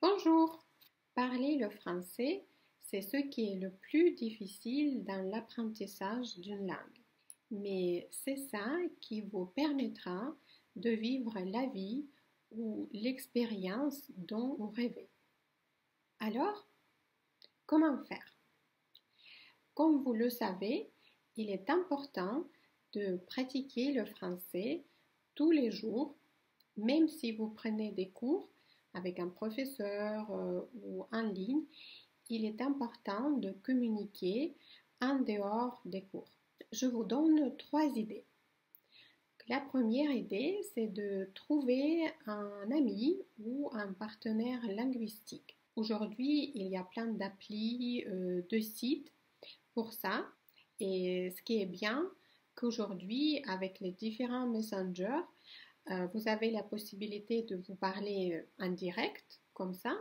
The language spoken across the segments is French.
Bonjour. Parler le français, c'est ce qui est le plus difficile dans l'apprentissage d'une langue. Mais c'est ça qui vous permettra de vivre la vie ou l'expérience dont vous rêvez. Alors, comment faire? Comme vous le savez, il est important de pratiquer le français tous les jours, même si vous prenez des cours avec un professeur ou en ligne. Il est important de communiquer en dehors des cours. Je vous donne 3 idées. La première idée, c'est de trouver un ami ou un partenaire linguistique. Aujourd'hui, il y a plein d'applis, de sites pour ça. Et ce qui est bien, qu'aujourd'hui, avec les différents messengers, vous avez la possibilité de vous parler en direct, comme ça,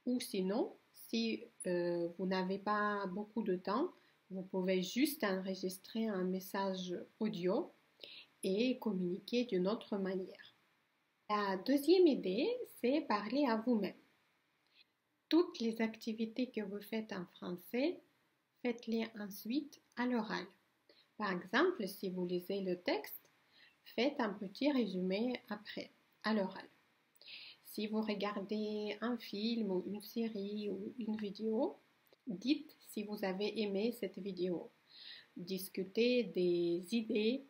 ou sinon, si vous n'avez pas beaucoup de temps, vous pouvez juste enregistrer un message audio et communiquer d'une autre manière. La deuxième idée, c'est parler à vous-même. Toutes les activités que vous faites en français, faites-les ensuite à l'oral. Par exemple, si vous lisez le texte, faites un petit résumé après, à l'oral. Si vous regardez un film ou une série ou une vidéo, dites si vous avez aimé cette vidéo. Discutez des idées,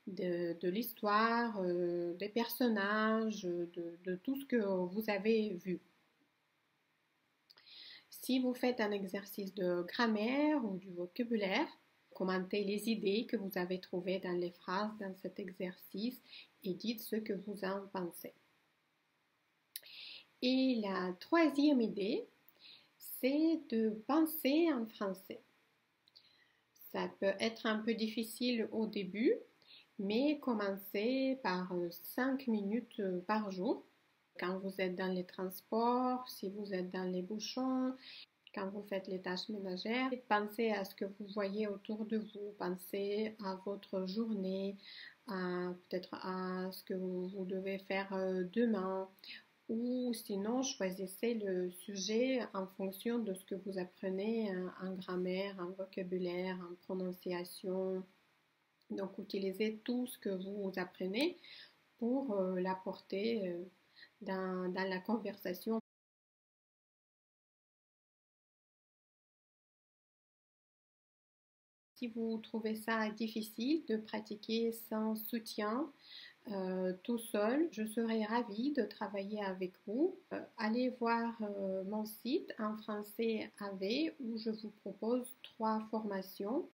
de l'histoire, des personnages, de tout ce que vous avez vu. Si vous faites un exercice de grammaire ou du vocabulaire, commentez les idées que vous avez trouvées dans les phrases dans cet exercice et dites ce que vous en pensez. Et la troisième idée, c'est de penser en français. Ça peut être un peu difficile au début, mais commencez par 5 minutes par jour. Quand vous êtes dans les transports, si vous êtes dans les bouchons, quand vous faites les tâches ménagères, pensez à ce que vous voyez autour de vous, pensez à votre journée, peut-être à ce que vous devez faire demain, ou sinon choisissez le sujet en fonction de ce que vous apprenez en grammaire, en vocabulaire, en prononciation. Donc utilisez tout ce que vous apprenez pour l'apporter dans la conversation. Si vous trouvez ça difficile de pratiquer sans soutien, tout seul, je serais ravie de travailler avec vous. Allez voir mon site en français AV où je vous propose 3 formations.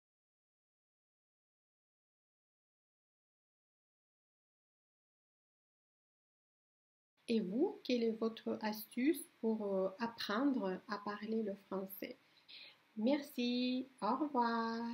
Et vous, quelle est votre astuce pour apprendre à parler le français? Merci, au revoir.